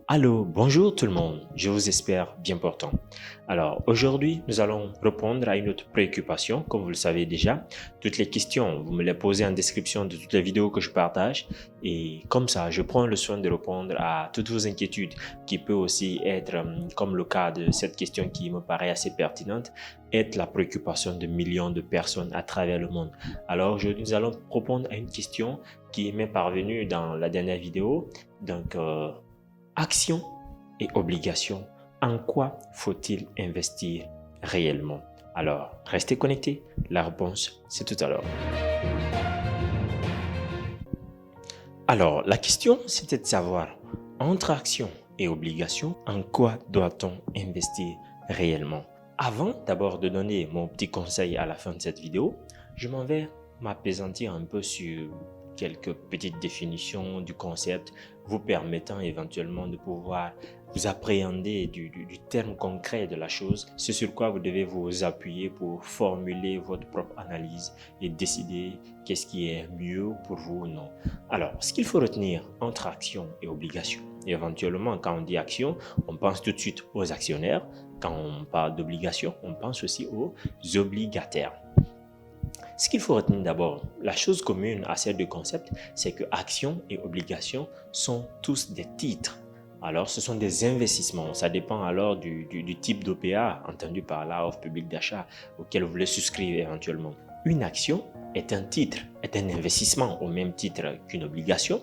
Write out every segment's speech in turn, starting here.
Allô, bonjour tout le monde, je vous espère bien portant. Alors aujourd'hui, nous allons répondre à une autre préoccupation, comme vous le savez déjà. Toutes les questions, vous me les posez en description de toutes les vidéos que je partage et comme ça, je prends le soin de répondre à toutes vos inquiétudes qui peut aussi être, comme le cas de cette question qui me paraît assez pertinente, être la préoccupation de millions de personnes à travers le monde. Alors aujourd'hui, nous allons répondre à une question qui m'est parvenue dans la dernière vidéo. Donc, Actions et obligations, en quoi faut-il investir réellement? Alors, restez connectés, la réponse c'est tout à l'heure. Alors, la question c'était de savoir, entre actions et obligations, en quoi doit-on investir réellement? Avant d'abord de donner mon petit conseil à la fin de cette vidéo, je m'en vais m'appesantir un peu sur quelques petites définitions du concept vous permettant éventuellement de pouvoir vous appréhender du terme concret de la chose, ce sur quoi vous devez vous appuyer pour formuler votre propre analyse et décider qu'est-ce qui est mieux pour vous ou non. Alors, ce qu'il faut retenir entre action et obligation, éventuellement quand on dit action, on pense tout de suite aux actionnaires. Quand on parle d'obligation, on pense aussi aux obligataires. Ce qu'il faut retenir d'abord, la chose commune à ces deux concepts, c'est que action et obligation sont tous des titres. Alors, ce sont des investissements. Ça dépend alors du type d'OPA, entendu par là, offre publique d'achat, auquel vous voulez souscrire éventuellement. Une action est un titre, est un investissement au même titre qu'une obligation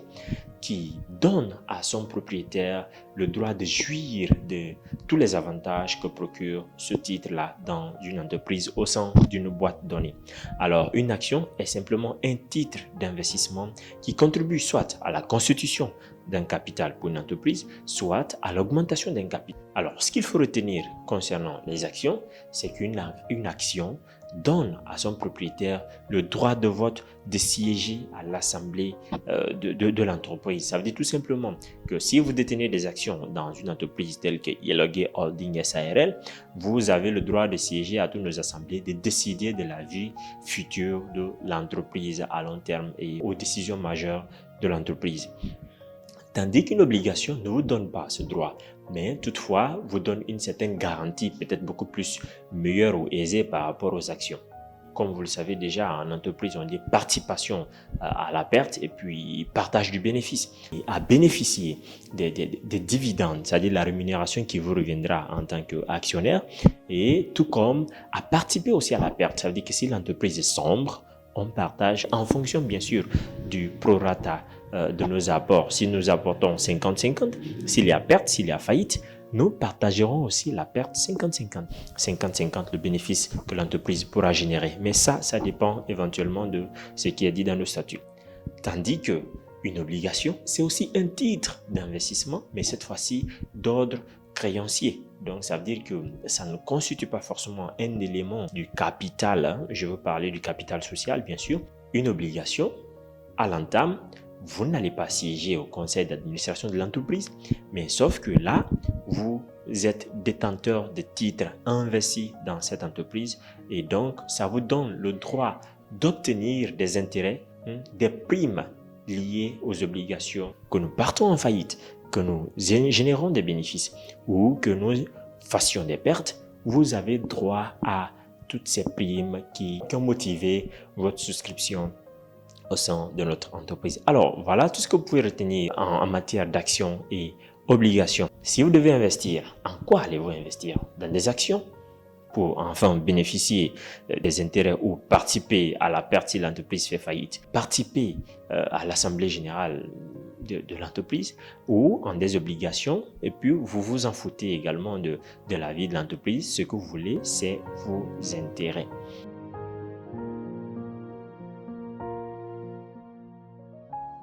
qui donne à son propriétaire le droit de jouir de tous les avantages que procure ce titre-là dans une entreprise au sein d'une boîte donnée. Alors, une action est simplement un titre d'investissement qui contribue soit à la constitution d'un capital pour une entreprise, soit à l'augmentation d'un capital. Alors, ce qu'il faut retenir concernant les actions, c'est qu'une action donne à son propriétaire le droit de vote de siéger à l'assemblée de l'entreprise. Ça veut dire tout simplement que si vous détenez des actions dans une entreprise telle que Yellowgate Holding SARL, vous avez le droit de siéger à toutes nos assemblées, de décider de la vie future de l'entreprise à long terme et aux décisions majeures de l'entreprise. Tandis qu'une obligation ne vous donne pas ce droit, mais toutefois vous donne une certaine garantie, peut-être beaucoup plus meilleure ou aisée par rapport aux actions. Comme vous le savez déjà, en entreprise, on dit participation à la perte et puis partage du bénéfice. Et à bénéficier des dividendes, c'est-à-dire la rémunération qui vous reviendra en tant qu'actionnaire, et tout comme à participer aussi à la perte. Ça veut dire que si l'entreprise est sombre, on partage en fonction bien sûr du prorata de nos apports. Si nous apportons 50-50, s'il y a perte, s'il y a faillite, nous partagerons aussi la perte 50-50. 50-50 le bénéfice que l'entreprise pourra générer. Mais ça dépend éventuellement de ce qui est dit dans le statut. Tandis que une obligation, c'est aussi un titre d'investissement, mais cette fois-ci d'ordre créancier. Donc, ça veut dire que ça ne constitue pas forcément un élément du capital. Hein. Je veux parler du capital social, bien sûr. Une obligation, à l'entame, vous n'allez pas siéger au conseil d'administration de l'entreprise, mais sauf que là, vous êtes détenteur de titres investis dans cette entreprise et donc, ça vous donne le droit d'obtenir des intérêts, des primes liées aux obligations que nous partons en faillite, que nous générons des bénéfices ou que nous fassions des pertes. Vous avez droit à toutes ces primes qui ont motivé votre souscription au sein de notre entreprise. Alors, voilà tout ce que vous pouvez retenir en matière d'actions et obligations. Si vous devez investir, en quoi allez-vous investir? Dans des actions pour enfin bénéficier des intérêts ou participer à la perte si l'entreprise fait faillite, participer à l'assemblée générale de l'entreprise ou en des obligations et puis vous vous en foutez également de la vie de l'entreprise. Ce que vous voulez, c'est vos intérêts.